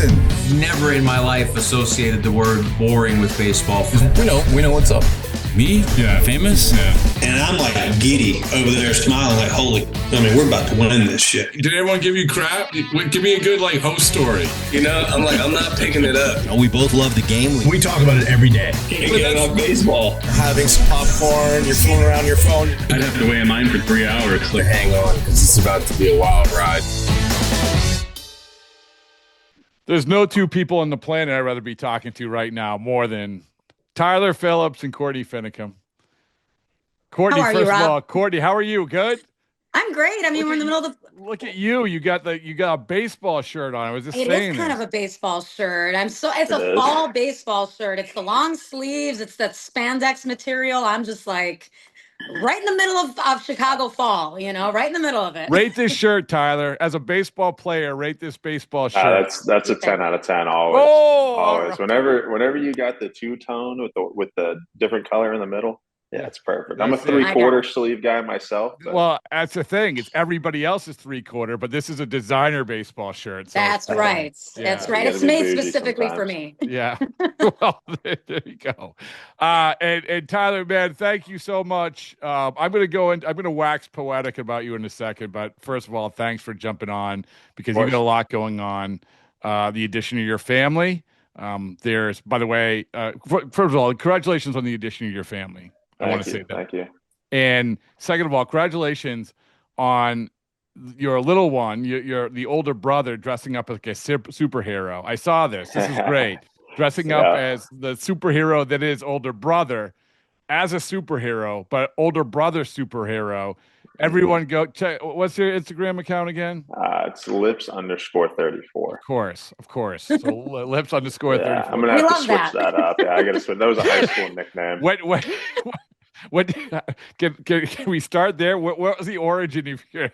listen. Never in my life associated the word boring with baseball. We know what's up. Me? Yeah. Famous? Yeah. And I'm like giddy over there smiling like, we're about to win this shit. Did everyone give you crap? Give me a good host story. I'm not picking it up. We both love the game. We talk about it every day. Get off baseball. Having some popcorn, you're fooling around your phone. I'd have to wait in line for 3 hours. Hang on, because it's about to be a wild ride. There's no two people on the planet I'd rather be talking to right now more than Tyler Phillips and Courtney Finnicum. Courtney, how are first you, of all, Rob? Courtney, how are you? Good? I'm great. I mean, we're in the middle of the... Look at you. You got a baseball shirt on. I was just saying It is kind of a baseball shirt. It's a fall baseball shirt. It's the long sleeves. It's that spandex material. I'm just like right in the middle of Chicago fall, right in the middle of it. Rate this shirt, Tyler. As a baseball player, rate this baseball shirt. That's a 10 out of 10 always. Always. Whenever you got the two-tone with the different color in the middle, yeah, it's perfect. I'm a 3/4 sleeve guy myself. But. Well, that's the thing. It's everybody else's 3/4, but this is a designer baseball shirt. So that's right. Yeah. That's right. It's made specifically for me. Yeah. Well, there you go. And Tyler, man, thank you so much. I'm going to wax poetic about you in a second, but first of all, thanks for jumping on because you've got a lot going on. The addition of your family. There's, by the way, first of all, congratulations on the addition of your family. I want to say that. Thank you. And second of all, congratulations on your little one, your the older brother dressing up like a superhero. I saw this. This is great. Dressing up as the superhero that is older brother as a superhero, but older brother superhero. Everyone go check. What's your Instagram account again? It's lips_34. Of course. So lips_34. I'm gonna have to switch that up. Yeah, I gotta switch. That was a high school nickname. What can we start there? What was the origin of your?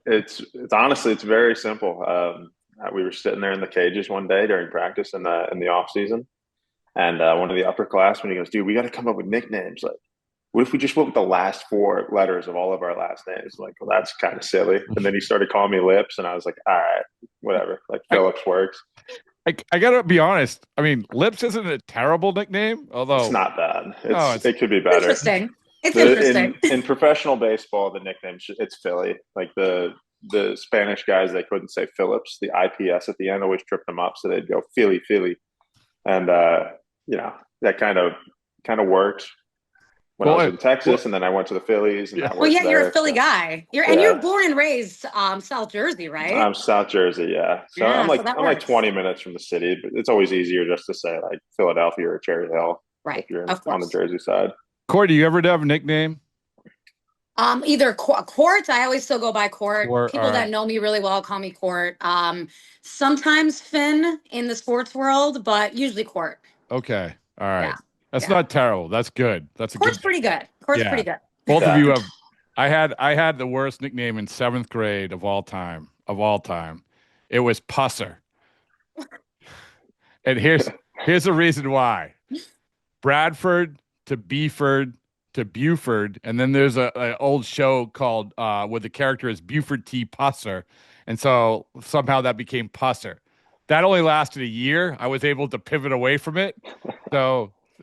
It's honestly very simple. We were sitting there in the cages one day during practice in the off season, and one of the upperclassmen, he goes, "Dude, we got to come up with nicknames. Like, what if we just went with the last 4 letters of all of our last names?" Like, well, that's kind of silly. And then he started calling me Lips, and I was like, all right, whatever. Like, Phillips works. I gotta be honest. I mean, Lips isn't a terrible nickname, although it's not bad. It could be better. Interesting. It's interesting. In professional baseball, the nickname it's Philly. Like the Spanish guys, they couldn't say Phillips. The IPS at the end always tripped them up, so they'd go Philly, and that kind of worked. When I was in Texas, and then I went to the Phillies. And you're a Philly guy. You're born and raised South Jersey, right? I'm South Jersey, yeah. So I'm like 20 minutes from the city, but it's always easier just to say like Philadelphia or Cherry Hill, right? If you're on the Jersey side. Corey, do you ever have a nickname? Either Court. I always still go by Court. People that know me really well call me Court. Sometimes Finn in the sports world, but usually Court. Okay, all right. Yeah. That's not terrible. That's good. Court's pretty good. Court's pretty good. Both of you have. I had the worst nickname in 7th grade of all time. It was Pusser. And here's the reason why. Bradford to Beeford to Buford, and then there's an old show called where the character is Buford T. Pusser, and so somehow that became Pusser. That only lasted a year. I was able to pivot away from it.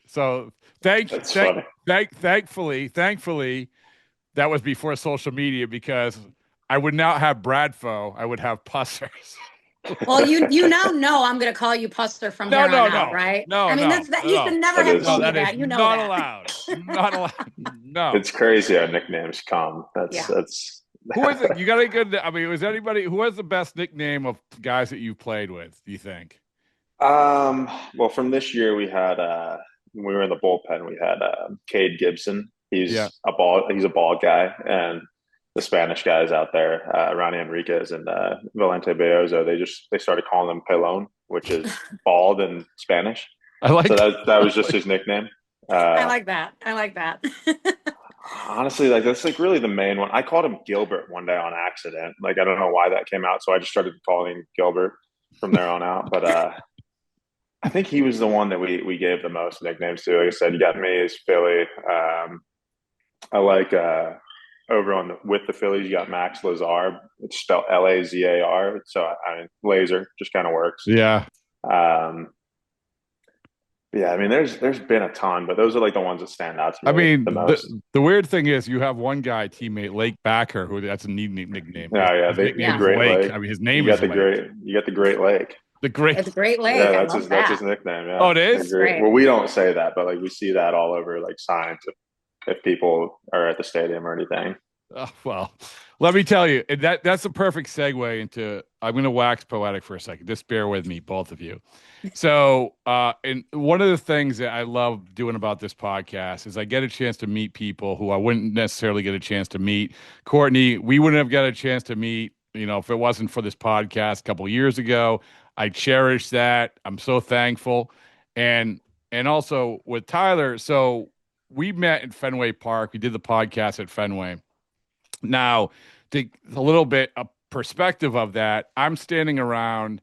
So thankfully, that was before social media because I would not have Bradfo. I would have Pussers. Well, you now know I'm going to call you Puster from here on out, right? No, I mean, you should never have told me that. You know not that. allowed. Not allowed. No. It's crazy how nicknames come. That's. Who is it? You got a good. I mean, was anybody who has the best nickname of guys that you've played with? Do you think? Well, from this year we had when we were in the bullpen, we had Cade Gibson. He's a ball guy, and the Spanish guys out there, Ronnie Enriquez and Valente Beozo, they started calling him Pelon, which is bald in Spanish. I like so that was just his nickname. I like that. Honestly, like that's like really the main one. I called him Gilbert one day on accident. Like I don't know why that came out, so I just started calling him Gilbert from there on out. But I think he was the one that we gave the most nicknames to. Like I said, you got me as Philly. I like with the Phillies, you got Max Lazar. It's spelled Lazar. So I mean, laser just kind of works. Yeah. Yeah, I mean, there's been a ton, but those are like the ones that stand out to me. I mean, the most. the weird thing is you have one guy, teammate Lake Backer, who that's a neat nickname. Oh yeah, His nickname the is Great Lake. Lake. I mean, his name you is got the Lake. You got the Great Lake. The Great. It's a great lake. Yeah, I love that's his nickname. Yeah. Oh, it is. Great. Well, we don't say that, but like we see that all over like signs if people are at the stadium or anything. Well, let me tell you, that's a perfect segue into. I'm going to wax poetic for a second. Just bear with me, both of you. So, and one of the things that I love doing about this podcast is I get a chance to meet people who I wouldn't necessarily get a chance to meet. Courtney, we wouldn't have got a chance to meet, if it wasn't for this podcast a couple of years ago. I cherish that. I'm so thankful, and also with Tyler. So we met at Fenway Park. We did the podcast at Fenway. Now, to a little bit of perspective of that, I'm standing around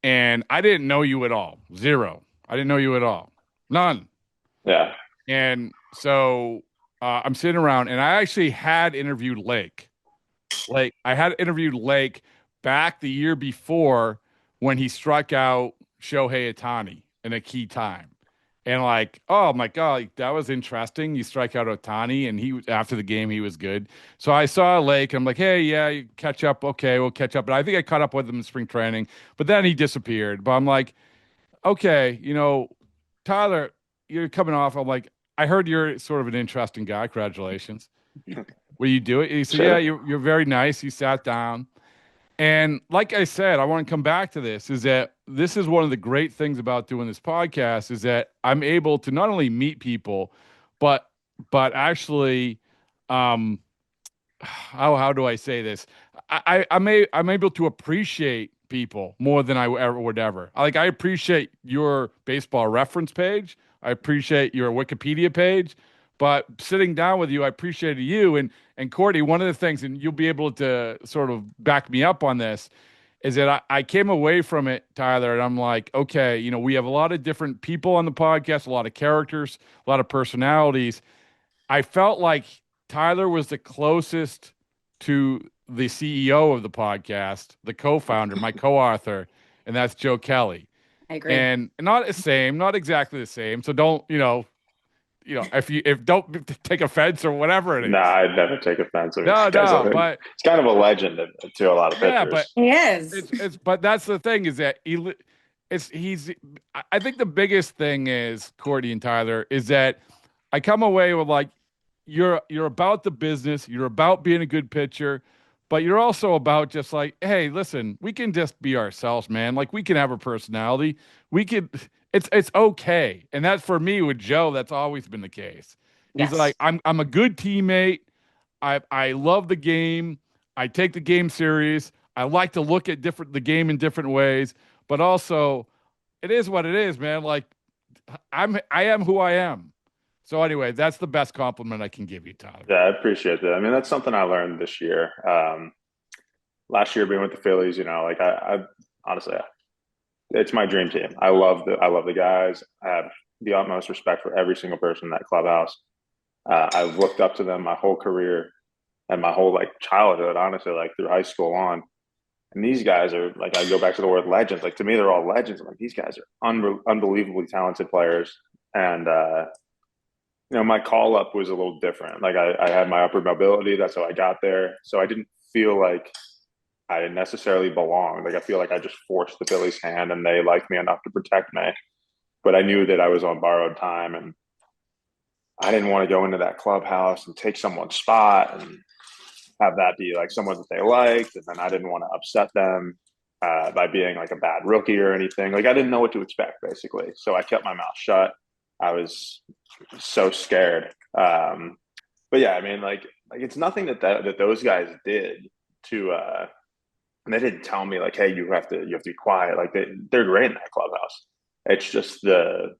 and I didn't know you at all. Zero. I didn't know you at all. None. Yeah. And so I'm sitting around and I actually had interviewed Lake. I had interviewed Lake back the year before when he struck out Shohei Ohtani in a key time. And like, oh my God, that was interesting. You strike out Ohtani, and after the game he was good. So I saw Lake, and I'm like, hey, yeah, you catch up. Okay, we'll catch up. But I think I caught up with him in spring training. But then he disappeared. But I'm like, okay, Tyler, you're coming off. I'm like, I heard you're sort of an interesting guy. Congratulations. Will you do it? He said, Sure. yeah, you're very nice. He sat down. And like I said, I want to come back to this, is that this is one of the great things about doing this podcast is that I'm able to not only meet people, but actually, how do I say this? I'm able to appreciate people more than I ever would ever. I appreciate your baseball reference page. I appreciate your Wikipedia page. But sitting down with you, I appreciated you. And Courtney, one of the things, and you'll be able to sort of back me up on this, is that I came away from it, Tyler, and I'm like, okay, we have a lot of different people on the podcast, a lot of characters, a lot of personalities. I felt like Tyler was the closest to the CEO of the podcast, the co-founder, my co-author, and that's Joe Kelly. I agree. And not the same, not exactly the same. So don't, if don't take offense or whatever it is. Nah, I'd never take offense. I mean, but it's kind of a legend to a lot of pitchers. Yeah, but he is. But that's the thing is that I think the biggest thing is, Courtney and Tyler, is that I come away with like, you're about the business, you're about being a good pitcher, but you're also about just like, hey, listen, we can just be ourselves, man. Like we can have a personality. It's okay. And that's for me with Joe, that's always been the case. He's like, I'm a good teammate. I love the game. I take the game serious. I like to look at the game in different ways, but also it is what it is, man. Like I am who I am. So anyway, that's the best compliment I can give you, Tyler. Yeah, I appreciate that. I mean, that's something I learned this year. Last year being with the Phillies, I honestly, it's my dream team. I love the guys. I have the utmost respect for every single person in that clubhouse. I've looked up to them my whole career and my whole childhood, honestly, through high school on. And these guys are I go back to the word legends. To me, they're all legends. I'm like, these guys are unbelievably talented players. And my call up was a little different. I had my upper mobility. That's how I got there. So I didn't feel like I necessarily belonged. I feel like I just forced the Phillies' hand and they liked me enough to protect me. But I knew that I was on borrowed time and I didn't want to go into that clubhouse and take someone's spot and have that be someone that they liked. And then I didn't want to upset them by being a bad rookie or anything. I didn't know what to expect, basically. So I kept my mouth shut. I was so scared. But yeah, I mean, it's nothing that those guys did to, and they didn't tell me hey, you have to be quiet. They're great in that clubhouse. It's just the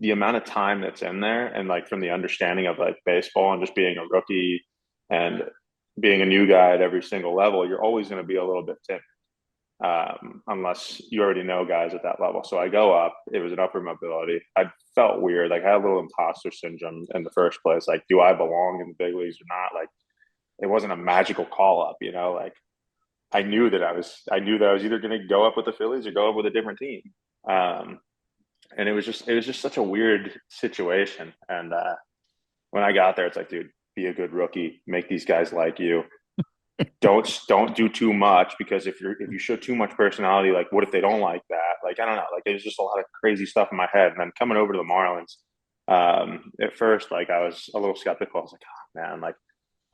amount of time that's in there. And from the understanding of baseball and just being a rookie and being a new guy at every single level, you're always going to be a little bit timid. unless you already know guys at that level. So I go up. It was an upper mobility. I felt weird. Like I had a little imposter syndrome in the first place. Like, do I belong in the big leagues or not? Like, it wasn't a magical call up, you know. Like I knew that I was either going to go up with the Phillies or go up with a different team. And it was just such a weird situation. And when I got there, it's like, dude, be a good rookie, make these guys like you. Don't do too much, because if you show too much personality, like what if they don't like that? Like, I don't know. Like, there's just a lot of crazy stuff in my head. And then coming over to the Marlins, at first, like I was a little skeptical. I was like, oh man, like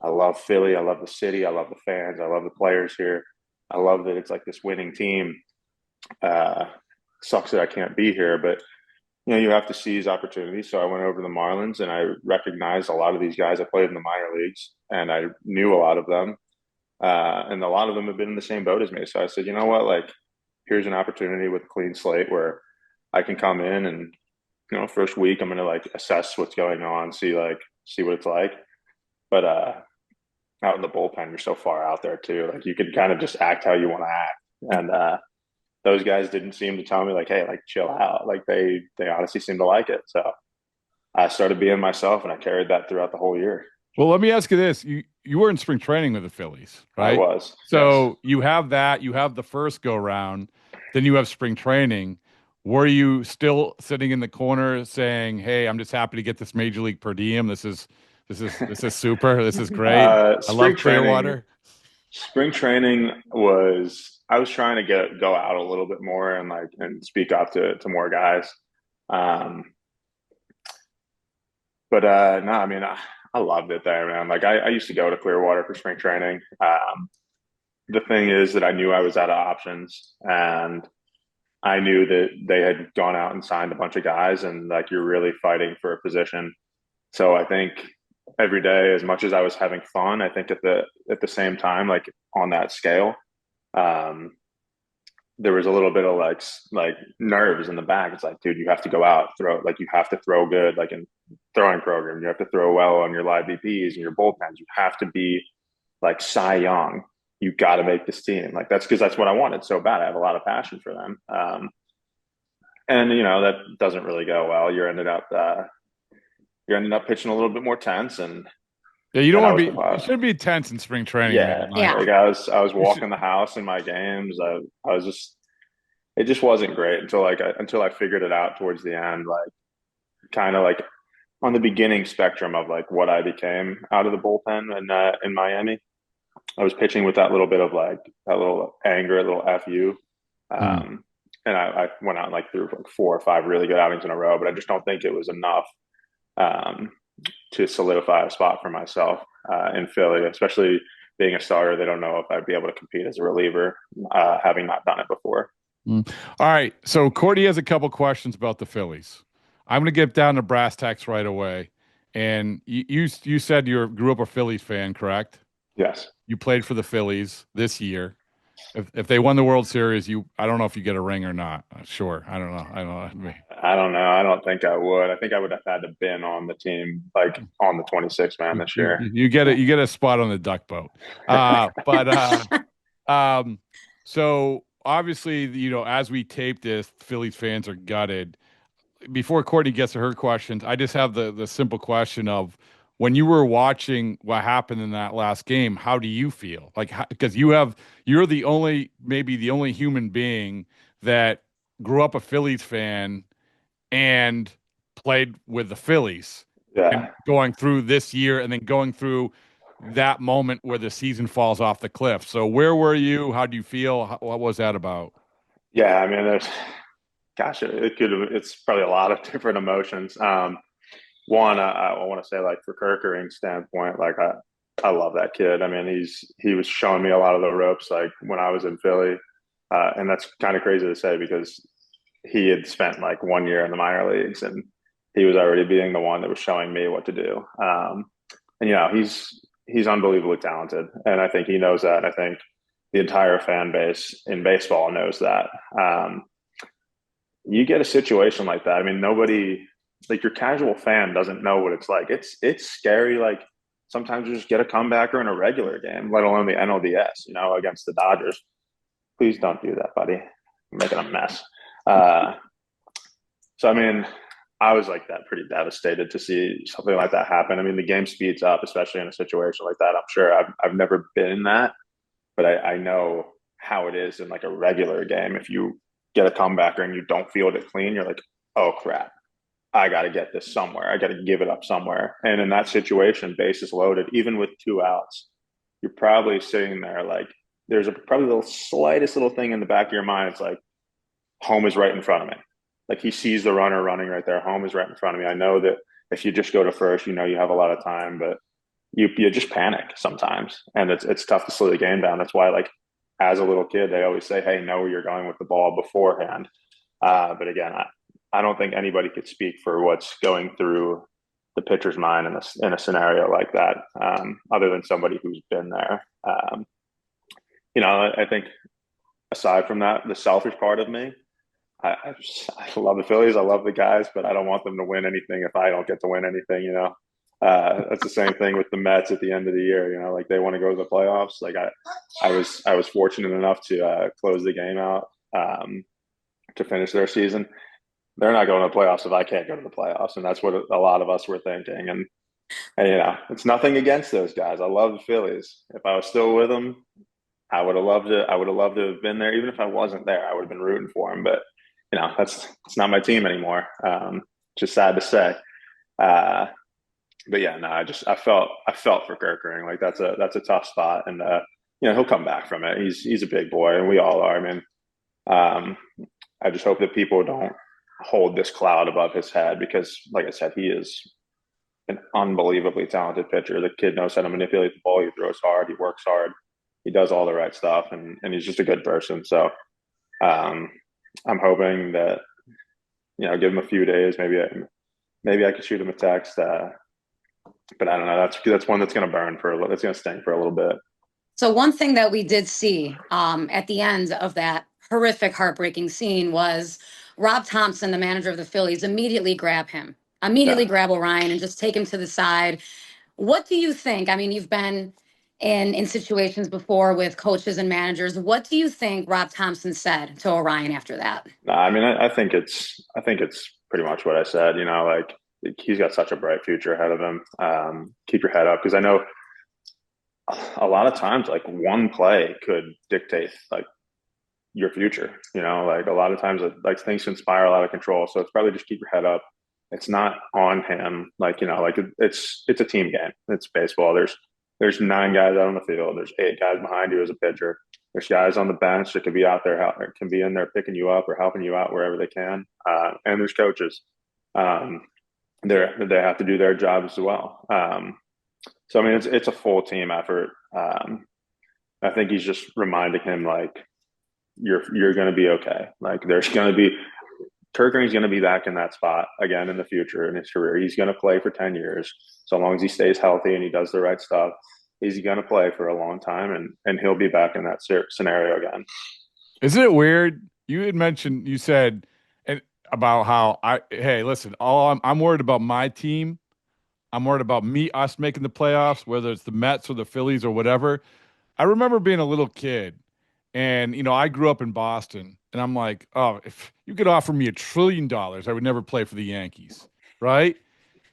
I love Philly, I love the city, I love the fans, I love the players here. I love that it's like this winning team. Sucks that I can't be here, but you know, you have to seize opportunities. So I went over to the Marlins and I recognized a lot of these guys. I played in the minor leagues and I knew a lot of them. And a lot of them have been in the same boat as me. So I said, you know what, like, here's an opportunity with a clean slate where I can come in and, you know, first week I'm going to like assess what's going on, see what it's like. But out in the bullpen, you're so far out there too. Like you can kind of just act how you want to act. And those guys didn't seem to tell me like, hey, like chill out. Like they honestly seemed to like it. So I started being myself and I carried that throughout the whole year. Well, let me ask you this. You were in spring training with the Phillies, right? I was. So yes. you have that, you have the first go round, then you have spring training. Were you still sitting in the corner saying, hey, I'm just happy to get this major league per diem. This is super. This is great. I love Clearwater. Spring training was, I was trying to go out a little bit more and speak up to more guys. But no, I mean, I loved it there, man. Like I used to go to Clearwater for spring training. The thing is that I knew I was out of options, and I knew that they had gone out and signed a bunch of guys, and like you're really fighting for a position. So I think every day, as much as I was having fun, I think at the same time, like on that scale, there was a little bit of like nerves in the back. It's like, dude, you have to go out, you have to throw good, like in throwing program, you have to throw well on your live BPs and your bullpens. You have to be like Cy Young. You got to make this team. Like that's because that's what I wanted so bad. I have a lot of passion for them. And you know, that doesn't really go well. You're ended up pitching a little bit more tense, and yeah, you don't want to be. You shouldn't be tense in spring training. Yeah, man. Like I was walking the house in my games. I was just, it just wasn't great until I figured it out towards the end. Like kind of like on the beginning spectrum of like what I became out of the bullpen in Miami. I was pitching with that little bit of like that little anger, a little FU. And I went out and like threw like 4 or 5 really good outings in a row, but I just don't think it was enough to solidify a spot for myself in Philly, especially being a starter. They don't know if I'd be able to compete as a reliever, having not done it before. All right. So Courtney has a couple questions about the Phillies. I'm going to get down to brass tacks right away. And you said you grew up a Phillies fan, correct? Yes. You played for the Phillies this year. If they won the World Series, I don't know if you get a ring or not. Sure. I don't know. I don't know. I don't think I would. I think I would have had to been on the team, like on the 26 man this year. You get a spot on the duck boat. So obviously, you know, as we tape this, Phillies fans are gutted. Before Courtney gets to her questions, I just have the simple question of, when you were watching what happened in that last game, how do you feel? Like, because you're maybe the only human being that grew up a Phillies fan and played with the Phillies. Yeah. And going through this year and then going through that moment where the season falls off the cliff. So where were you? How do you feel? What was that about? Yeah, I mean, it's probably a lot of different emotions. One, I want to say, like, for Kerkering's standpoint, like I love that kid. I mean, he was showing me a lot of the ropes, like when I was in Philly, and that's kind of crazy to say because he had spent like 1 year in the minor leagues, and he was already being the one that was showing me what to do. And you know, he's unbelievably talented, and I think he knows that. I think the entire fan base in baseball knows that. You get a situation like that. I mean, nobody. Like your casual fan doesn't know what it's like. It's scary. Like sometimes you just get a comebacker in a regular game, let alone the NLDS, you know, against the Dodgers. please don't do that, buddy. You're making a mess. So, I mean, I was like that, pretty devastated to see something like that happen. I mean, the game speeds up, especially in a situation like that. I'm sure I've never been in that, but I know how it is in like a regular game. If you get a comebacker and you don't field it clean, you're like, oh crap, I got to get this somewhere. I got to give it up somewhere. And in that situation, bases loaded, even with 2 outs, you're probably sitting there like there's probably the slightest little thing in the back of your mind. It's like, home is right in front of me. Like he sees the runner running right there. Home is right in front of me. I know that if you just go to first, you have a lot of time, but you just panic sometimes, and it's tough to slow the game down. That's why, like, as a little kid, they always say, "Hey, know where you're going with the ball beforehand." But again, I don't think anybody could speak for what's going through the pitcher's mind in a scenario like that, other than somebody who's been there. I think aside from that, the selfish part of me, I love the Phillies. I love the guys, but I don't want them to win anything if I don't get to win anything. That's the same thing with the Mets at the end of the year. Like they want to go to the playoffs. Like I was fortunate enough to close the game out to finish their season. They're not going to the playoffs if I can't go to the playoffs, and that's what a lot of us were thinking. And it's nothing against those guys. I love the Phillies. If I was still with them, I would have loved it. I would have loved to have been there. Even if I wasn't there, I would have been rooting for them. But it's not my team anymore. Just sad to say. But yeah, no, I felt for Kerkering. Like that's a tough spot, and he'll come back from it. He's a big boy, and we all are. I mean, I just hope that people don't hold this cloud above his head because, like I said, he is an unbelievably talented pitcher. The kid knows how to manipulate the ball. He throws hard. He works hard. He does all the right stuff, and he's just a good person. So I'm hoping that give him a few days. Maybe I could shoot him a text. But I don't know. That's one that's going to burn for a little. It's going to sting for a little bit. So one thing that we did see at the end of that horrific, heartbreaking scene was Rob Thompson, the manager of the Phillies, immediately grab Orion and just take him to the side. What do you think? I mean, you've been in situations before with coaches and managers. What do you think Rob Thompson said to Orion after that? No, I mean, I think it's pretty much what I said. Like he's got such a bright future ahead of him. Keep your head up, because I know a lot of times like one play could dictate like your future. Like a lot of times like things can spiral out of control. So it's probably just keep your head up. It's not on him. Like like it's a team game. It's baseball. There's 9 guys out on the field. There's 8 guys behind you as a pitcher. There's guys on the bench that could be out there, can be in there picking you up or helping you out wherever they can. And there's coaches. They have to do their job as well. So I mean, it's a full team effort. I think he's just reminding him like you're going to be okay. Like Kerkering's going to be back in that spot again in the future in his career. He's going to play for 10 years. So long as he stays healthy and he does the right stuff, he's going to play for a long time, and he'll be back in that scenario again. Isn't it weird? You said about how hey, listen, I'm worried about my team. I'm worried about us making the playoffs, whether it's the Mets or the Phillies or whatever. I remember being a little kid, and I grew up in Boston, and I'm like, oh, if you could offer me $1 trillion, I would never play for the Yankees, right?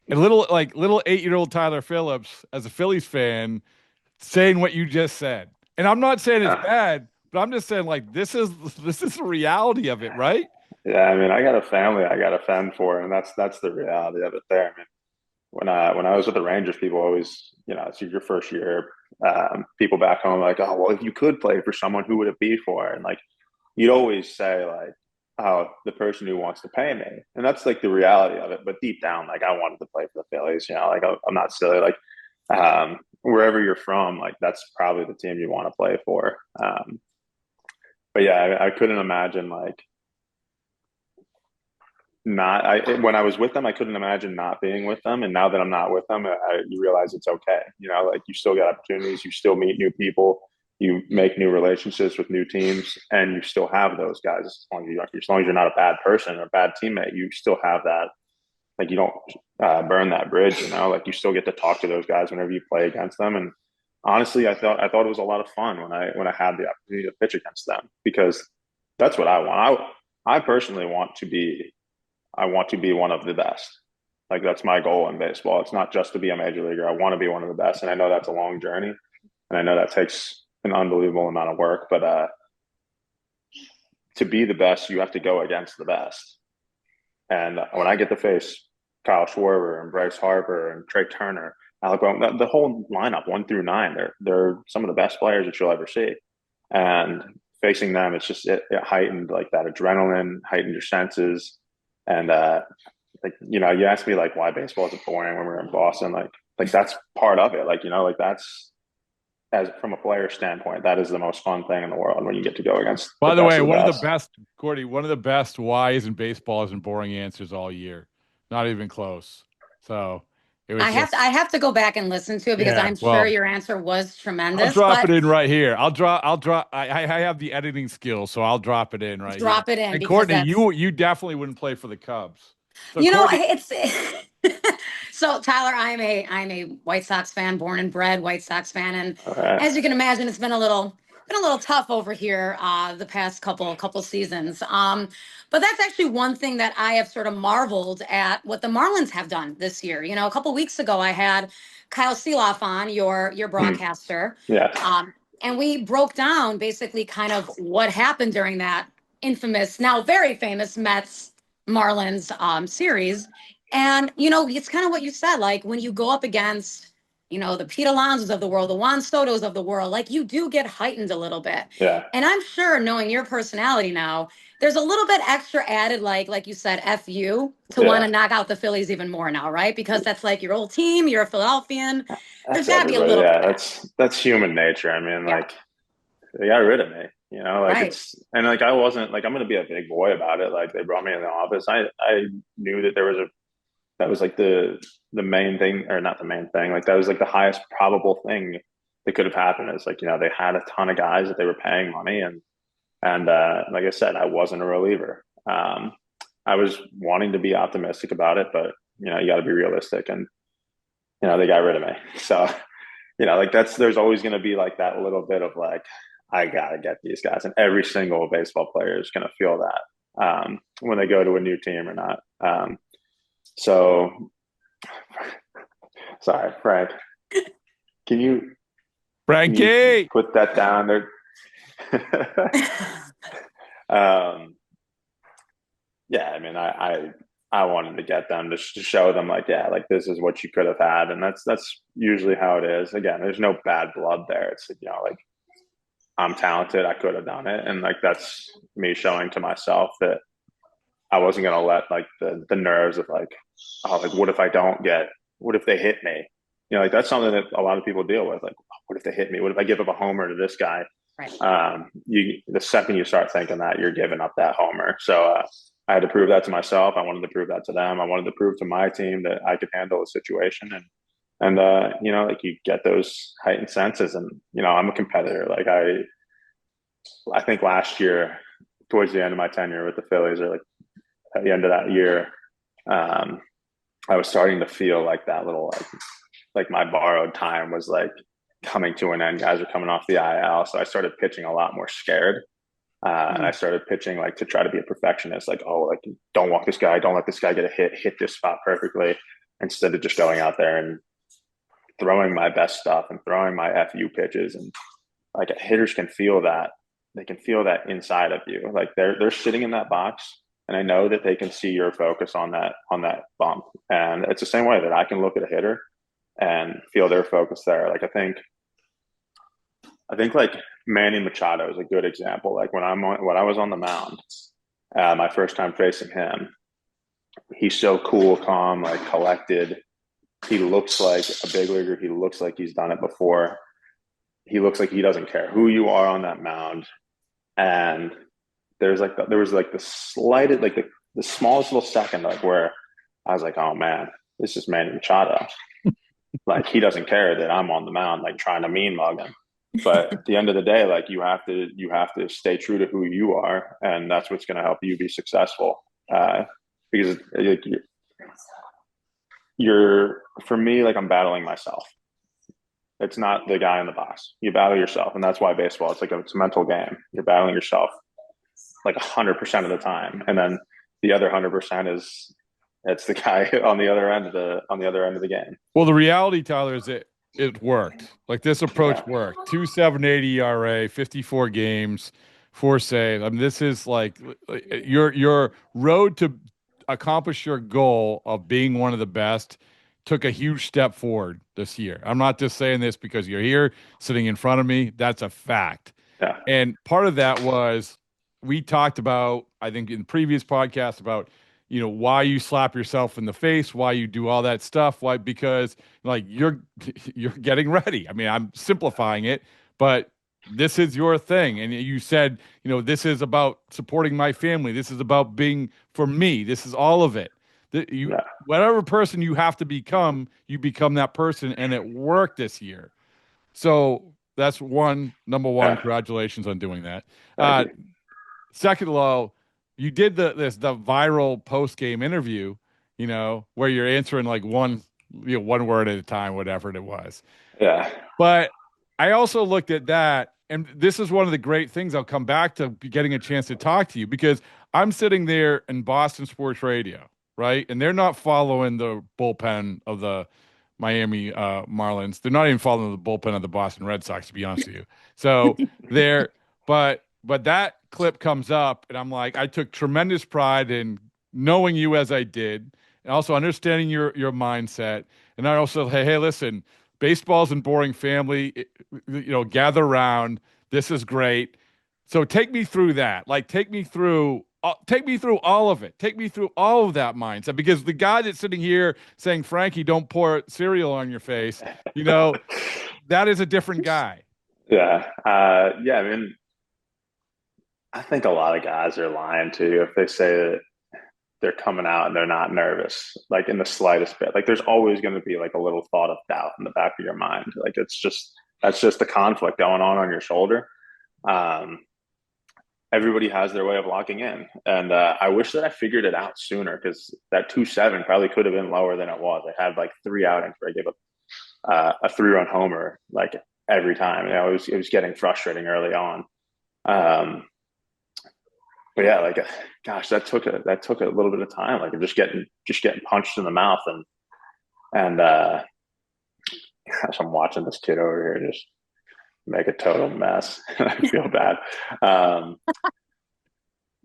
And little 8-year-old Tyler Phillips, as a Phillies fan, saying what you just said. And I'm not saying it's bad, but I'm just saying like this is the reality of it, right? Yeah, I mean, I got a family I got to fend for, and that's the reality of it there. I mean, when I was with the Rangers, people always, it's your first year. People back home like, oh, well, if you could play for someone, who would it be for? And like, you'd always say like, oh, the person who wants to pay me, and that's like the reality of it. But deep down, like, I wanted to play for the Phillies. Like I'm not silly. Like wherever you're from, like that's probably the team you want to play for. But yeah, I couldn't imagine like. When I was with them, I couldn't imagine not being with them. And now that I'm not with them, you realize it's okay. Like you still got opportunities, you still meet new people, you make new relationships with new teams, and you still have those guys. As long as you're not a bad person or a bad teammate, you still have that. Like you don't burn that bridge. Like you still get to talk to those guys whenever you play against them, and honestly, I thought it was a lot of fun when I had the opportunity to pitch against them, because that's what I want. I personally want to be one of the best. Like, that's my goal in baseball. It's not just to be a major leaguer. I want to be one of the best, and I know that's a long journey, and I know that takes an unbelievable amount of work. But to be the best, you have to go against the best. And when I get to face Kyle Schwarber and Bryce Harper and Trey Turner, Alec Boehm, the whole lineup, 1 through 9, they're some of the best players that you'll ever see. And facing them, it's just it heightened like that adrenaline, heightened your senses. And like, you asked me like why baseball is boring when we were in Boston. Like that's part of it. Like, like that's, as from a player standpoint, that is the most fun thing in the world when you get to go against. By the way, one of the best, Gordy, one of the best whys in baseball isn't boring answers all year. Not even close. So it was I have to go back and listen to it, because I'm sure your answer was tremendous. I'll drop it in right here. I have the editing skills, so I'll drop it in right here. Drop it in. And Courtney, you definitely wouldn't play for the Cubs. So Courtney, it's so Tyler, I'm a White Sox fan, born and bred White Sox fan, and as you can imagine, it's been a little tough over here the past couple seasons. But that's actually one thing that I have sort of marveled at what the Marlins have done this year. A couple weeks ago, I had Kyle Seeloff on, your broadcaster. Yeah. And we broke down basically kind of what happened during that infamous, now very famous Mets Marlins series. And, it's kind of what you said, like when you go up against, the Pete Alonsos of the world, the Juan Sotos of the world, like you do get heightened a little bit. Yeah. And I'm sure, knowing your personality now, there's a little bit extra added, like you said, FU to want to knock out the Phillies even more now, right? Because that's like your old team, you're a Philadelphian. There's got to be a little bit. That's human nature. I mean, like, they got rid of me, it's, and like, I wasn't like, I'm going to be a big boy about it. Like, they brought me in the office. I knew that that was like the main thing, or not the main thing. Like, that was like the highest probable thing that could have happened, is like, they had a ton of guys that they were paying money. And like I said, I wasn't a reliever. I was wanting to be optimistic about it, but you got to be realistic, and they got rid of me. So, like, there's always going to be like that little bit of like, I got to get these guys. And every single baseball player is going to feel that when they go to a new team or not. So, sorry, Frank, can you put that down there? Yeah, I mean, I wanted to get them to show them like, yeah, like, this is what you could have had. And that's usually how it is. Again, there's no bad blood there. It's, like, I'm talented, I could have done it. And like, that's me showing to myself that I wasn't going to let like the nerves of like, oh, like, what if they hit me? Like, that's something that a lot of people deal with. Like, what if they hit me? What if I give up a homer to this guy? Right. The second you start thinking that, you're giving up that homer. So I had to prove that to myself. I wanted to prove that to them. I wanted to prove to my team that I could handle a situation. And like, you get those heightened senses, and, I'm a competitor. Like, I think last year, towards the end of my tenure with the Phillies, or like at the end of that year, I was starting to feel like that little, like my borrowed time was like coming to an end. Guys are coming off the IL. So I started pitching a lot more scared. And I started pitching like to try to be a perfectionist, like, oh, like, don't walk this guy, don't let this guy get a hit this spot perfectly, instead of just going out there and throwing my best stuff and throwing my FU pitches. And like, hitters can feel that. They can feel that inside of you. Like, they're sitting in that box, and I know that they can see your focus on that bump. And it's the same way that I can look at a hitter and feel their focus there. Like, I think like Manny Machado is a good example. Like, when I was on the mound, my first time facing him, he's so cool, calm, like, collected. He looks like a big leaguer. He looks like he's done it before. He looks like he doesn't care who you are on that mound. And there was the slightest, like the smallest little second, like, where I was like, oh man, this is Manny Machado. Like, he doesn't care that I'm on the mound, like, trying to mean mug him. But at the end of the day, like, you have to stay true to who you are, and that's what's going to help you be successful. Because like, for me, like, I'm battling myself. It's not the guy in the box. You battle yourself, and that's why baseball. It's a mental game. You're battling yourself like 100% of the time, and then the other 100% is it's the guy on the other end of the game. Well, the reality, Tyler, is it worked. Like this approach worked. 2.78 ERA, 54 games, 4 saves. I mean, this is like your road to accomplish your goal of being one of the best took a huge step forward this year. I'm not just saying this because you're here sitting in front of me. That's a fact. Yeah. And part of that was we talked about, I think in previous podcasts about, why you slap yourself in the face, why you do all that stuff, why, because like you're getting ready. I mean, I'm simplifying it, but this is your thing. And you said, this is about supporting my family. This is about being for me. This is all of it. Whatever person you have to become, you become that person, and it worked this year. So that's number one. Congratulations on doing that. Second, low, you did the viral post game interview, where you're answering like one word at a time, whatever it was. Yeah. But I also looked at that, and this is one of the great things. I'll come back to getting a chance to talk to you because I'm sitting there in Boston Sports Radio, right? And they're not following the bullpen of the Miami Marlins. They're not even following the bullpen of the Boston Red Sox, to be honest with you. So but that clip comes up, and I'm like, I took tremendous pride in knowing you as I did, and also understanding your mindset. And I also, hey, listen, baseball's a boring family. Gather around. This is great. So take me through that. Like, take me through all of it. Take me through all of that mindset, because the guy that's sitting here saying, Frankie, don't pour cereal on your face, that is a different guy. Yeah. I mean, I think a lot of guys are lying to you if they say that they're coming out and they're not nervous, like in the slightest bit. Like there's always going to be like a little thought of doubt in the back of your mind. Like that's just the conflict going on your shoulder. Everybody has their way of locking in. And I wish that I figured it out sooner, because that 2.7 probably could have been lower than it was. I had like 3 outings where I gave up a 3-run homer like every time. It was getting frustrating early on. But yeah, like, gosh, that took a little bit of time. Like I'm just getting punched in the mouth, and gosh, I'm watching this kid over here just make a total mess. I feel bad.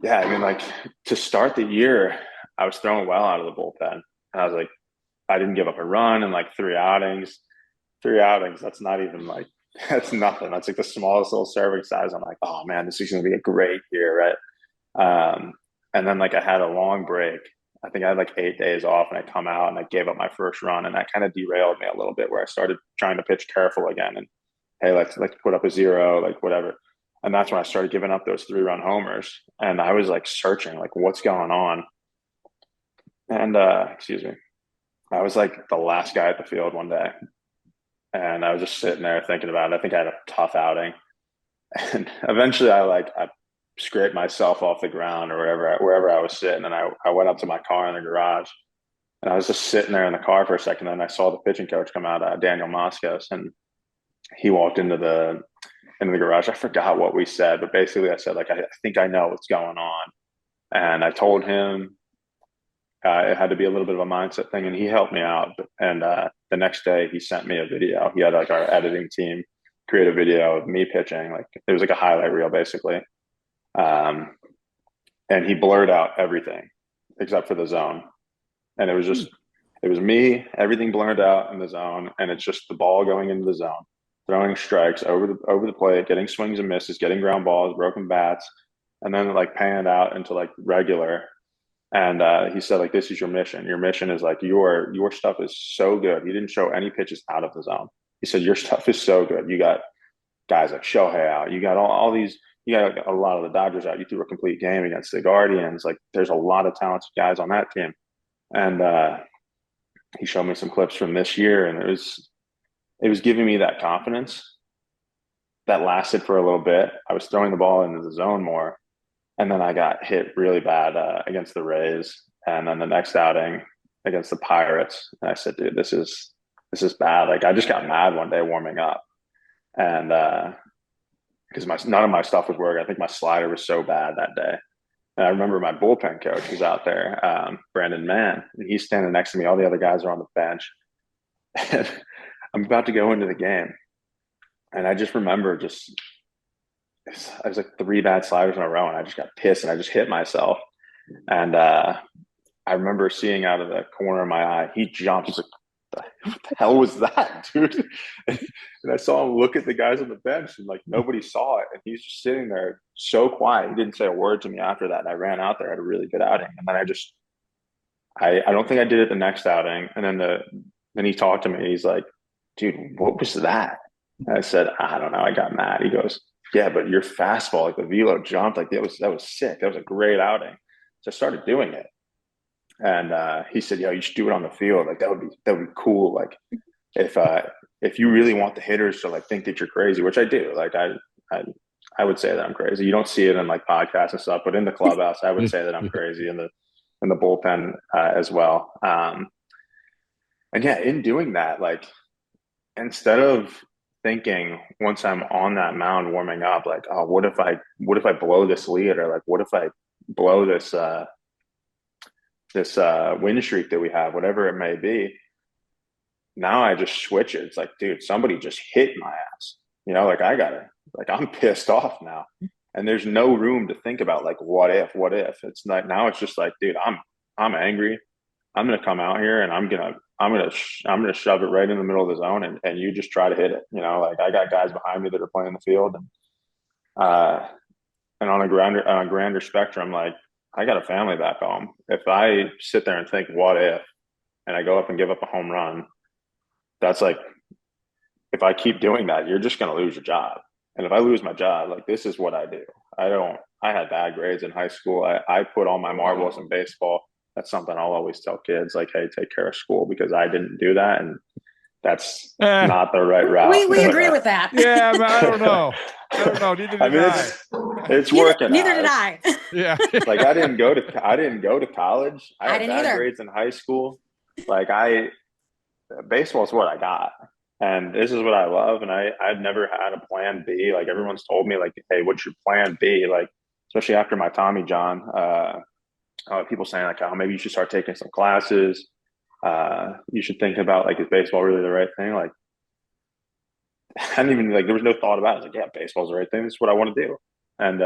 Yeah, I mean, like to start the year, I was throwing well out of the bullpen, and I was like, I didn't give up a run in like 3 outings. 3 outings. That's not even like, that's nothing. That's like the smallest little serving size. I'm like, oh man, this is going to be a great year, right? And then like I had a long break. I think I had like 8 days off, and I come out and I gave up my first run, and that kind of derailed me a little bit, where I started trying to pitch careful again, and hey, let's put up a 0, like whatever. And that's when I started giving up those 3-run homers, and I was like searching like what's going on. And excuse me, I was like the last guy at the field one day, and I was just sitting there thinking about it. I think I had a tough outing, and eventually I scraped myself off the ground or wherever I was sitting, and I went up to my car in the garage, and I was just sitting there in the car for a second. And I saw the pitching coach come out, Daniel Moscos, and he walked into the garage. I forgot what we said, but basically I said, like, I think I know what's going on. And I told him it had to be a little bit of a mindset thing, and he helped me out. And the next day he sent me a video. He had like our editing team create a video of me pitching. Like it was like a highlight reel basically. And he blurred out everything except for the zone. And it was me, everything blurred out in the zone. And it's just the ball going into the zone, throwing strikes over the plate, getting swings and misses, getting ground balls, broken bats, and then like panned out into like regular. And he said, like, this is your mission. Your mission is like your stuff is so good. He didn't show any pitches out of the zone. He said, your stuff is so good. You got guys like Shohei out. You got all these. You got like a lot of the Dodgers out. You threw a complete game against the Guardians. Like there's a lot of talented guys on that team. And he showed me some clips from this year, and it was giving me that confidence that lasted for a little bit. I was throwing the ball into the zone more, and then I got hit really bad against the Rays, and then the next outing against the Pirates. And I said, dude, this is this is bad. Like I just got mad one day warming up, and because none of my stuff was working. I think my slider was so bad that day. And I remember my bullpen coach was out there, Brandon Mann, and he's standing next to me. All the other guys are on the bench, and I'm about to go into the game, and I just remember I was like 3 bad sliders in a row, and I just got pissed, and I just hit myself. And I remember seeing out of the corner of my eye, he jumped. He's like, what the hell was that, dude? And I saw him look at the guys on the bench, and like nobody saw it. And he's just sitting there so quiet. He didn't say a word to me after that. And I ran out there, had a really good outing. And then I don't think I did it the next outing. And then he talked to me. He's like, dude, what was that? And I said, I don't know. I got mad. He goes, yeah, but your fastball, like the velo jumped, like that was sick. That was a great outing. So I started doing it. And he said, yo, you should do it on the field. Like that would be cool. Like if you really want the hitters to like think that you're crazy, which I do, like I would say that I'm crazy. You don't see it in like podcasts and stuff, but in the clubhouse, I would say that I'm crazy in the bullpen as well. And yeah, in doing that, like instead of thinking once I'm on that mound warming up, like, oh, what if I blow this lead, or like what if I blow this win streak that we have, whatever it may be. Now I just switch it. It's like, dude, somebody just hit my ass. Like I'm pissed off now. And there's no room to think about like, what if? It's like, now it's just like, dude, I'm angry. I'm going to come out here and I'm going to shove it right in the middle of the zone, and you just try to hit it. Like I got guys behind me that are playing the field, and on a grander spectrum, like, I got a family back home. If I sit there and think, what if, and I go up and give up a home run, that's like, if I keep doing that, you're just going to lose your job. And if I lose my job, like, this is what I do. I had bad grades in high school. I put all my marbles in baseball. That's something I'll always tell kids, like, hey, take care of school, because I didn't do that. And that's not the right route. We agree with that. Yeah, but I don't know. Neither did I. It's working. Neither did I. Yeah. Like I didn't go to college. I had didn't bad either. grades in high school. Like baseball is what I got, and this is what I love. And I've never had a plan B. Like everyone's told me, like, hey, what's your plan B? Like, especially after my Tommy John, people saying like, oh, maybe you should start taking some classes. You should think about, like, is baseball really the right thing? Like, I didn't even, like, there was no thought about it. I was like, yeah, baseball's the right thing. This is what I want to do. And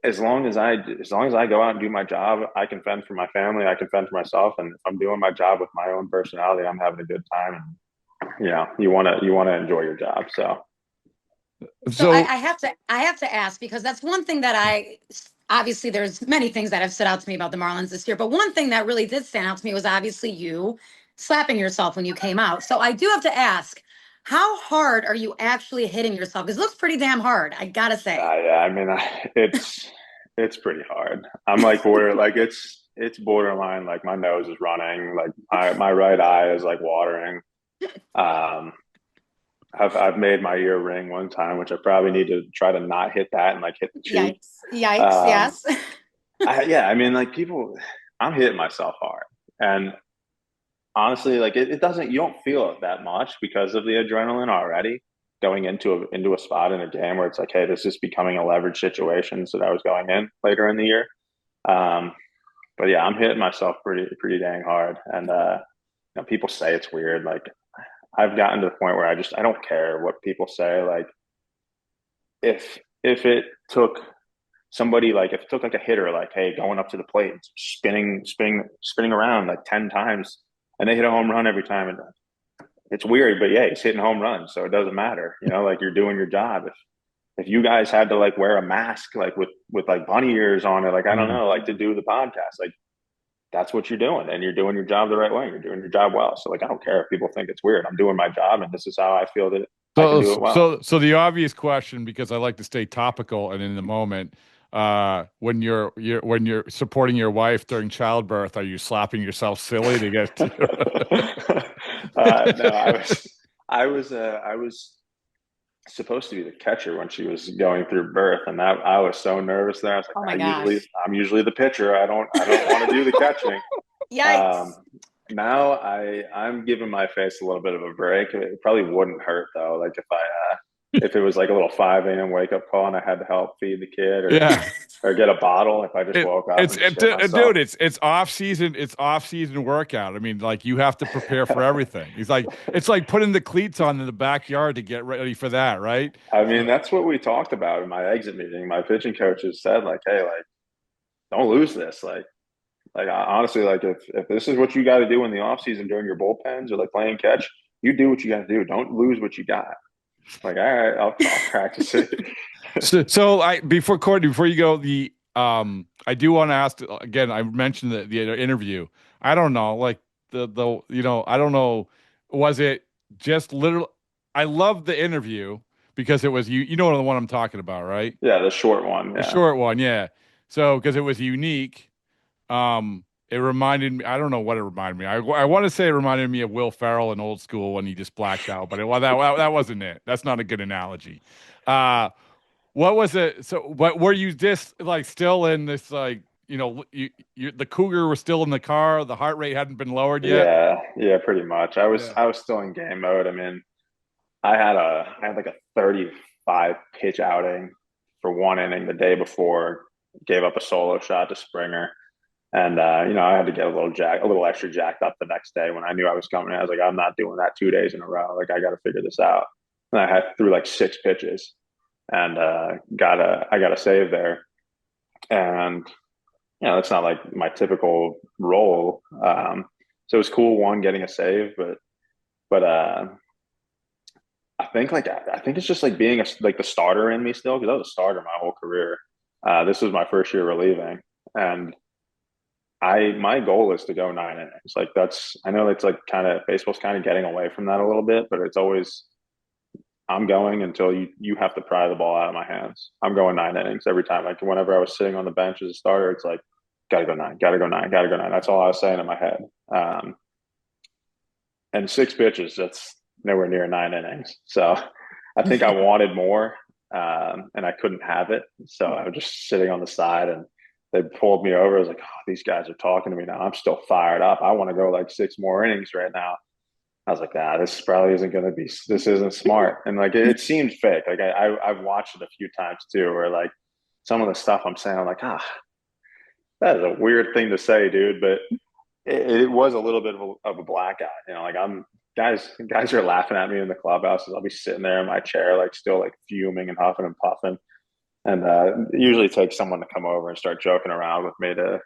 as long as I go out and do my job, I can fend for my family. I can fend for myself. And if I'm doing my job with my own personality, I'm having a good time. And, you want to enjoy your job. So I have to ask, because that's one thing that obviously there's many things that have stood out to me about the Marlins this year, but one thing that really did stand out to me was obviously you slapping yourself when you came out. So I do have to ask, how hard are you actually hitting yourself? Because it looks pretty damn hard, I gotta say. Yeah, I mean, it's pretty hard. I'm like it's borderline. Like my nose is running. Like my right eye is like watering. I've made my ear ring one time, which I probably need to try to not hit that and like hit the cheek. Yikes! Yes. I mean, like I'm hitting myself hard, and honestly, like it doesn't. You don't feel it that much because of the adrenaline already going into a spot in a game where it's like, hey, this is becoming a leverage situation. So that was going in later in the year. But yeah, I'm hitting myself pretty dang hard, and people say it's weird. Like I've gotten to the point where I don't care what people say. Like if it took somebody, like if it took like a hitter, like, hey, going up to the plate and spinning around like 10 times, and they hit a home run every time, and it's weird, but yeah, he's hitting home runs, so it doesn't matter. Like you're doing your job. If you guys had to like wear a mask, like with like bunny ears on it, like I don't know, like to do the podcast, like that's what you're doing, and you're doing your job the right way. You're doing your job well. So like I don't care if people think it's weird. I'm doing my job, and this is how I feel that I can do it well. So the obvious question, because I like to stay topical and in the moment, when you're supporting your wife during childbirth, are you slapping yourself silly to get? No, I was supposed to be the catcher when she was going through birth, and that I was so nervous there. I was like, oh my gosh. I'm usually the pitcher. I don't want to do the catching. Yikes. now I'm giving my face a little bit of a break. It probably wouldn't hurt though. Like if it was like a little 5 a.m. wake up call and I had to help feed the kid Yeah. or get a bottle if I just woke up and shit myself. Dude, it's off season. It's off season workout. I mean, like you have to prepare for everything. He's like, it's like putting the cleats on in the backyard to get ready for that, right? I mean, that's what we talked about in my exit meeting. My pitching coaches said like, hey, like don't lose this. Honestly, like if this is what you got to do in the off season during your bullpens or like playing catch, you do what you got to do. Don't lose what you got. Like, all right, I'll practice it. Before you go, I do want to ask again. I mentioned the interview. I don't know, like I don't know. Was it just literal? I love the interview because it was you know the one I'm talking about, right? Yeah, the short one. The Yeah. short one, yeah. So because it was unique, it reminded me. I don't know what it reminded me. I want to say it reminded me of Will Ferrell in Old School when he just blacked out, but that wasn't it. That's not a good analogy. What was it? So, what were you just like still in this like the Cougar was still in the car. The heart rate hadn't been lowered yet. Yeah, pretty much. I was still in game mode. I mean, I had like a 35 pitch outing for 1 inning the day before. Gave up a solo shot to Springer. And I had to get a little extra jacked up the next day when I knew I was coming. I was like, I'm not doing that 2 days in a row. Like, I got to figure this out. And I threw like 6 pitches, and I got a save there. And that's not like my typical role. So it was cool, one, getting a save, but I think it's just like being like the starter in me still, because I was a starter my whole career. This was my first year relieving, and my goal is to go 9 innings. Like I know it's like kind of baseball's kind of getting away from that a little bit, but it's always I'm going until you have to pry the ball out of my hands. I'm going 9 innings every time. Like whenever I was sitting on the bench as a starter, it's like gotta go 9, gotta go 9, gotta go 9. That's all I was saying in my head. And 6 pitches, that's nowhere near 9 innings. So I think I wanted more, and I couldn't have it. So I was just sitting on the side, and they pulled me over. I was like, oh, these guys are talking to me now. I'm still fired up. I want to go like 6 more innings right now. I was like, this probably isn't going to be, this isn't smart. And like, it seemed fake. Like I've watched it a few times too, where like some of the stuff I'm saying, I'm like, that is a weird thing to say, dude. But it was a little bit of a blackout. Like guys are laughing at me in the clubhouses. I'll be sitting there in my chair, like still like fuming and huffing and puffing. And it usually takes someone to come over and start joking around with me to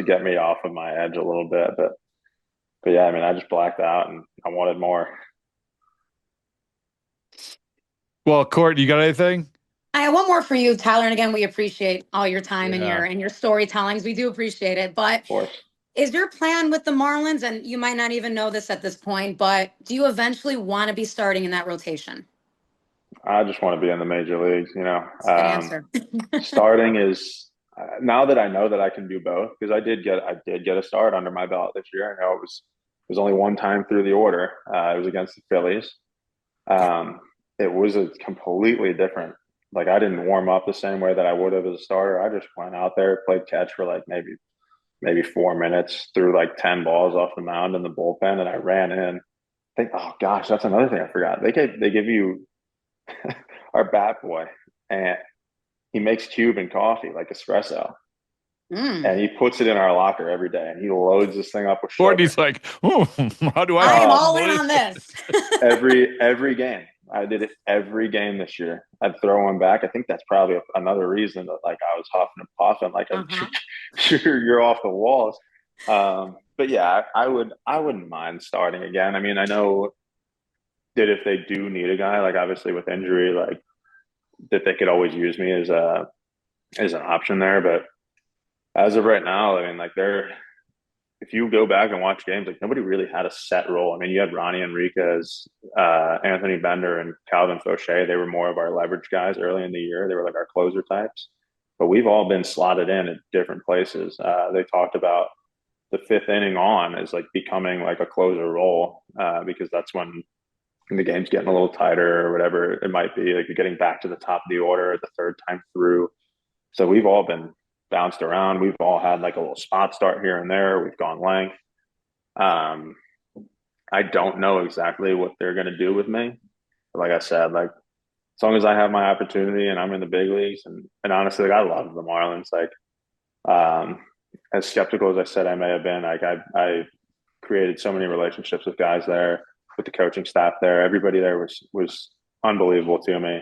get me off of my edge a little bit. But yeah, I mean, I just blacked out and I wanted more. Well, Court, you got anything? I have one more for you, Tyler. And again, we appreciate all your time and your storytellings. We do appreciate it. But of course. Is your plan with the Marlins, and you might not even know this at this point, but do you eventually want to be starting in that rotation? I just want to be in the major leagues, Good answer. Starting is now that I know that I can do both, because I did get a start under my belt this year. I know it was only one time through the order. It was against the Phillies. It was a completely different. Like, I didn't warm up the same way that I would have as a starter. I just went out there, played catch for like maybe 4 minutes, threw like 10 balls off the mound in the bullpen, and I ran in. Oh gosh, that's another thing I forgot. They give you our bat boy, and he makes Cuban coffee, like espresso. And he puts it in our locker every day, and he loads this thing up with sugar. Courtney's like, how do I? I'm all in on this. every game. I did it every game this year. I'd throw one back. I think that's probably another reason that like I was huffing and puffing, like you're off the walls. But yeah, I wouldn't mind starting again. I mean, I know that if they do need a guy, like obviously with injury, like that they could always use me as an option there. But as of right now, I mean, like if you go back and watch games, like nobody really had a set role. I mean, you had Ronnie Enriquez, Anthony Bender, and Calvin Fauché. They were more of our leverage guys early in the year. They were like our closer types. But we've all been slotted in at different places. They talked about the 5th inning on as like becoming like a closer role, because that's when the game's getting a little tighter or whatever it might be. Like you're getting back to the top of the order the 3rd time through. So we've all been bounced around. We've all had like a little spot start here and there. We've gone length. I don't know exactly what they're going to do with me. But like I said, like as long as I have my opportunity and I'm in the big leagues, and honestly, like I love the Marlins. Like as skeptical as I said I may have been, like I created so many relationships with guys there, with the coaching staff there. Everybody there was unbelievable to me.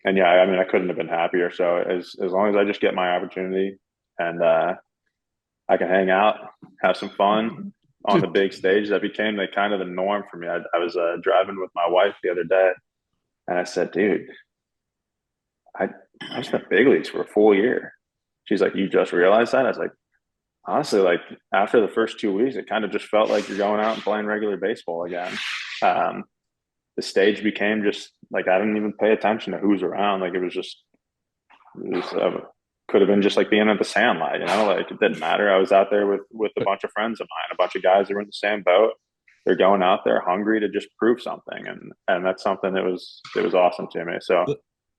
And yeah, I mean, I couldn't have been happier. So as long as I just get my opportunity and I can hang out, have some fun on the big stage, that became the kind of the norm for me. I was driving with my wife the other day, and I said, "Dude, I was in the big leagues for a full year." She's like, "You just realized that?" I was like, honestly, like after the first 2 weeks, it kind of just felt like you're going out and playing regular baseball again. The stage became just like I didn't even pay attention to who's around. Like it could have been just like being at the Sandlot, you know, like it didn't matter. I was out there with a bunch of friends of mine, a bunch of guys that were in the same boat. They're going out there hungry to just prove something, and that's something that was awesome to me. So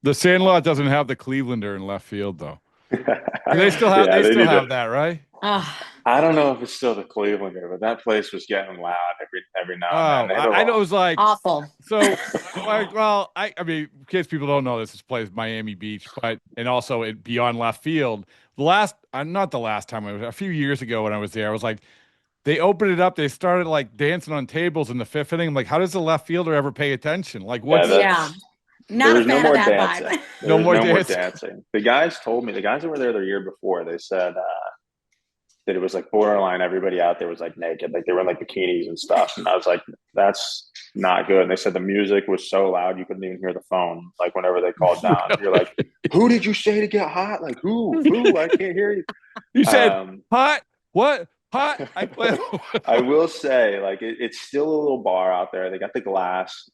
the Sandlot doesn't have the Clevelander in left field though. They still have that, right? I don't know if it's still the Clevelander, but that place was getting loud every now and then. I know it was like awful. So, like, well, I mean, in case people don't know, this place Miami Beach, and also beyond left field. Not the last time, a few years ago when I was there, I was like, they opened it up. They started like dancing on tables in the fifth inning. I'm like, how does the left fielder ever pay attention? Like, what's Not a fan of that vibe. No more dancing. The guys told me, the guys that were there the year before, they said that it was like borderline. Everybody out there was like naked, like they were in like bikinis and stuff. And I was like, that's not good. And they said the music was so loud you couldn't even hear the phone. Like whenever they called down, you're like, who did you say to get hot? Like who? I can't hear you. You said hot? What? Hot? I will say, like it's still a little bar out there. They got the glass.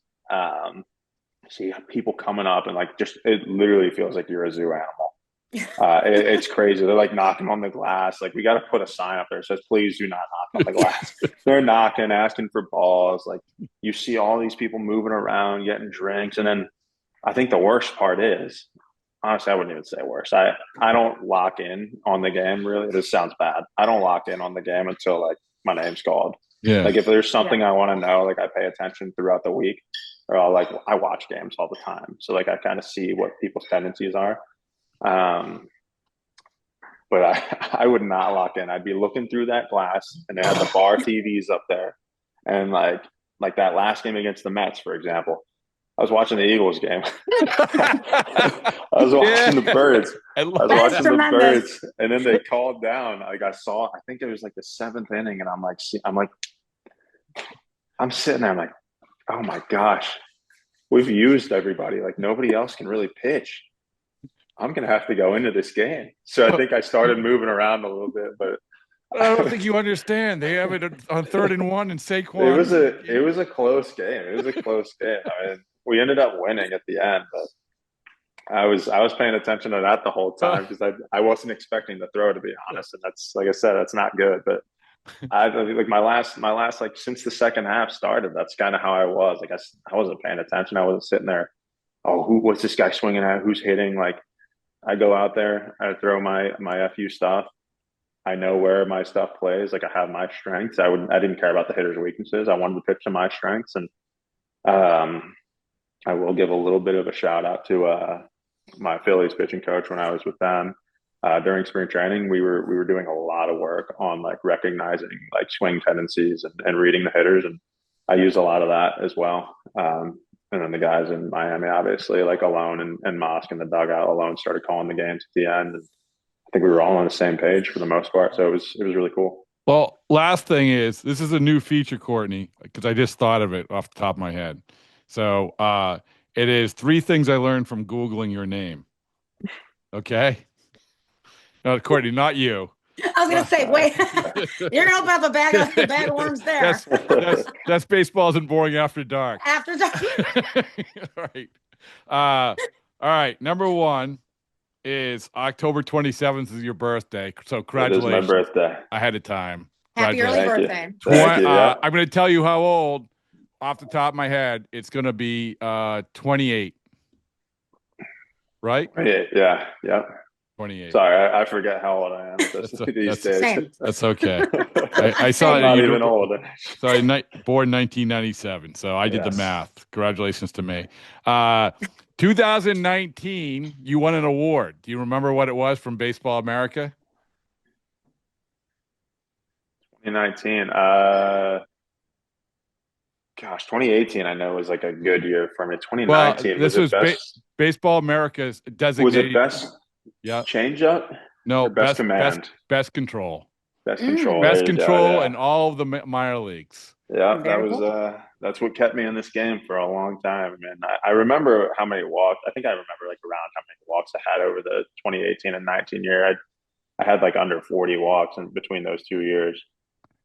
See people coming up and like just it literally feels like you're a zoo animal. It's crazy. They're like knocking on the glass. Like we got to put a sign up there that says, "Please do not knock on the glass." They're knocking, asking for balls. Like you see all these people moving around, getting drinks, and then I think the worst part is, honestly, I wouldn't even say worse. I don't lock in on the game. Really, this sounds bad. I don't lock in on the game until like my name's called. Yeah. Like if there's something I want to know, like I pay attention throughout the week. Or I watch games all the time. So like I kind of see what people's tendencies are. But I would not lock in. I'd be looking through that glass and they had the bar TVs up there. And like that last game against the Mets, for example, I was watching the Eagles game. I was watching the Birds. I was watching the Birds. And then they called down. Like I think it was like the seventh inning. And I'm sitting there. I'm like, oh my gosh, we've used everybody. Like nobody else can really pitch. I'm going to have to go into this game. So I think I started moving around a little bit, but I don't think you understand. They have it on 3rd and 1 and Saquon. It was a close game. It was a close game. I mean, we ended up winning at the end, but I was paying attention to that the whole time because I wasn't expecting the throw, to be honest. And that's, like I said, that's not good, but I like my last like since the second half started, that's kind of how I was. Like I wasn't paying attention. I wasn't sitting there. Oh, what's this guy swinging at? Who's hitting? Like I go out there, I throw my FU stuff. I know where my stuff plays. Like I have my strengths. I didn't care about the hitter's weaknesses. I wanted to pitch to my strengths. And I will give a little bit of a shout out to my Phillies pitching coach when I was with them. During spring training, we were doing a lot of work on like recognizing like swing tendencies and reading the hitters, and I use a lot of that as well. And then the guys in Miami, obviously, like Alone and Mosk in the dugout, Alone started calling the games at the end, and I think we were all on the same page for the most part. So it was really cool. Well, last thing is this is a new feature, Courtney, because I just thought of it off the top of my head. So it is 3 things I learned from Googling your name. Okay. No, Courtney, not you. I was going to say, wait, you're going to open up a bag of worms there. That's baseball isn't boring after dark. After dark. All right. All right. Number 1 is October 27th is your birthday. So congratulations. It is my birthday. Ahead of time. Happy early birthday. Thank you, yeah. I'm going to tell you how old off the top of my head. It's going to be 28. Right? Yeah. Yeah. 28. Sorry, I forget how old I am these days. Same. That's okay. I saw I'm it. not even old. Sorry, born 1997. So I did the Yes. math. Congratulations to me. 2019, you won an award. Do you remember what it was from Baseball America? 2019. Gosh, 2018 I know was like a good year for me. 2019 This was Baseball America's designated. Was it best changeup? No, or best command. Best control. Best control. Best control in all of the minor leagues. Yeah, that's what kept me in this game for a long time. Man, I remember how many walks. I think I remember like around how many walks I had over the 2018 and 19 year. I had like under 40 walks in between those 2 years,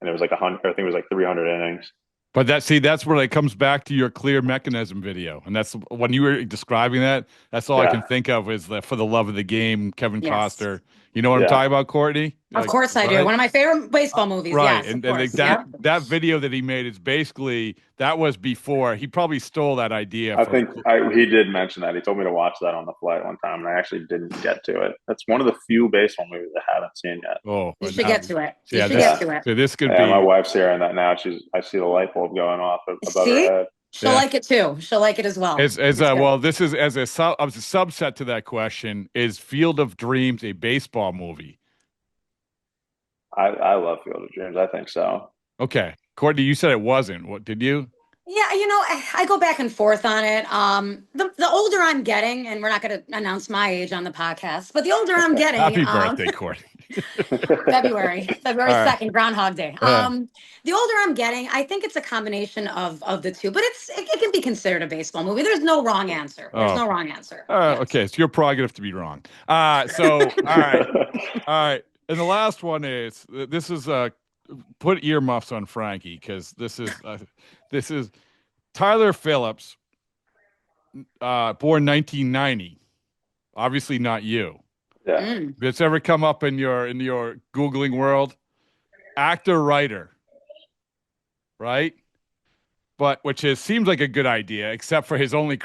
and it was like 100. I think it was like 300 innings. But that's where it comes back to your clear mechanism video. And that's when you were describing that, that's all I can think of is For the Love of the Game, Kevin Costner. You know what I'm talking about, Courtney? Of course I do. One of my favorite baseball movies. Right. Yes, and that video that he made is basically, that was before. He probably stole that idea. I think he did mention that. He told me to watch that on the flight one time, and I actually didn't get to it. That's one of the few baseball movies I haven't seen yet. Oh, you should get to it. You should get to it. So this could be. My wife's hearing that now. I see the light bulb going off above her head. She'll like it too. She'll like it as well. This is as a subset to that question. Is Field of Dreams a baseball movie? I love Field of Dreams. I think so. Okay, Courtney, you said it wasn't. What did you? Yeah, I go back and forth on it. The older I'm getting, and we're not going to announce my age on the podcast, but the older I'm getting, happy birthday, Courtney. February 2nd, Groundhog Day. The older I'm getting, I think it's a combination of the two, but it can be considered a baseball movie. There's no wrong answer. No wrong answer. Okay, it's your prerogative to be wrong. All right. And the last one is put earmuffs on Frankie, because this is Tyler Phillips, born 1990. Obviously not you. Yeah. If it's ever come up in your Googling world, actor, writer, right? But seems like a good idea, except for his only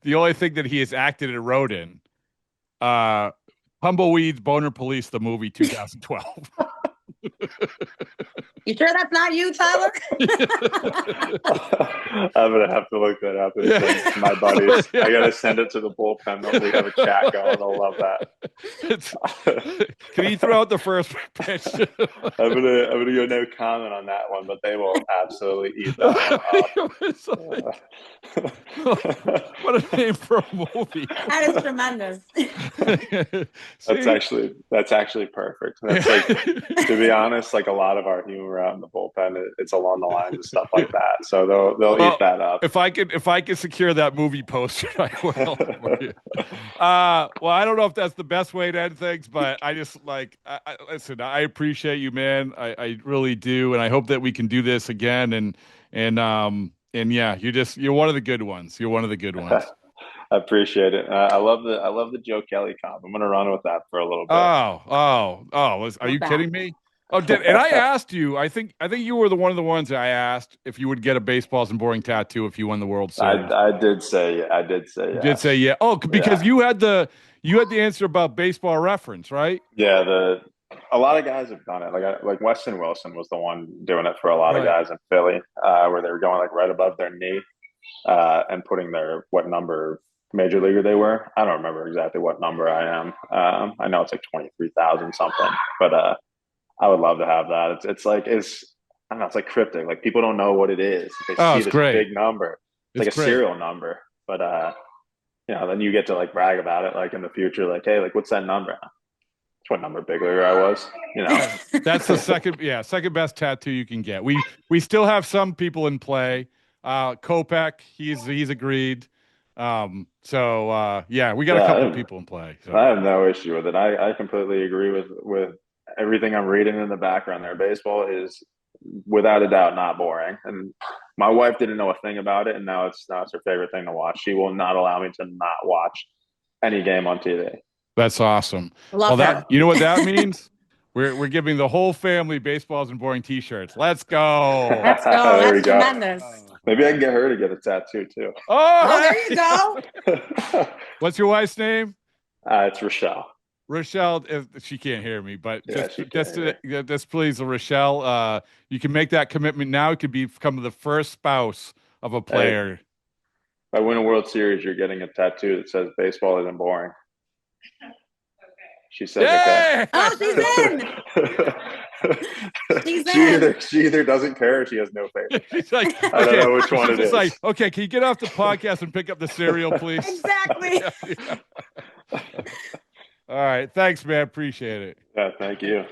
the only thing that he has acted and wrote in. Tumbleweeds, Boner Police, the movie 2012. You sure that's not you, Tyler? I'm going to have to look that up and send to my buddies. I got to send it to the bullpen. We have a chat going. They'll love that. Can you throw out the first pitch? I'm gonna go no comment on that one, but they will absolutely eat that one up. What a name for a movie. That is tremendous. That's actually perfect. That's like, to be honest, like a lot of our humor out in the bullpen, it's along the lines of stuff like that. So they'll eat that up. If I could secure that movie poster, I will. Well, I don't know if that's the best way to end things, but I just listen. I appreciate you, man. I really do, and I hope that we can do this again. And yeah, you're one of the good ones. You're one of the good ones. I appreciate it. I love the Joe Kelly comp. I'm gonna run with that for a little bit. Are you kidding me? And I asked you. I think you were one of the ones that I asked if you would get a Baseballs and Boring tattoo if you won the World Series. I did say yes. You did say yeah. Oh, because you had the answer about Baseball Reference, right? Yeah. A lot of guys have done it. Like Weston Wilson was the one doing it for a lot of guys in Philly, where they were going like right above their knee, and putting what number major leaguer they were. I don't remember exactly what number I am. I know it's like 23,000 something, but I would love to have that. It's I don't know. It's like cryptic. Like people don't know what it is. They see this big number. It's like a serial number, but then you get to like brag about it like in the future. Like, hey, like what's that number? That's what number big leaguer I was. That's the second best tattoo you can get. We still have some people in play. Kopech, he's agreed. We got a couple of people in play. So. I have no issue with it. I completely agree with everything I'm reading in the background there. Baseball is without a doubt not boring. And my wife didn't know a thing about it, and now it's her favorite thing to watch. She will not allow me to not watch any game on TV. That's awesome. You know what that means? We're giving the whole family Baseballs and Boring t-shirts. Let's go. Let's go. That's tremendous. Maybe I can get her to get a tattoo too. Oh, there you go. What's your wife's name? It's Rochelle. Rochelle, if she can't hear me, but Yeah, just please, Rochelle, you can make that commitment now. You could become the first spouse of a player. If I win a World Series, you're getting a tattoo that says baseball isn't boring. She says okay. Oh, she's in. She either doesn't care or she has no faith. She's like, okay. I don't know which one it is. Like, okay, can you get off the podcast and pick up the cereal, please? Exactly. All right. Thanks, man. Appreciate it. Yeah, thank you.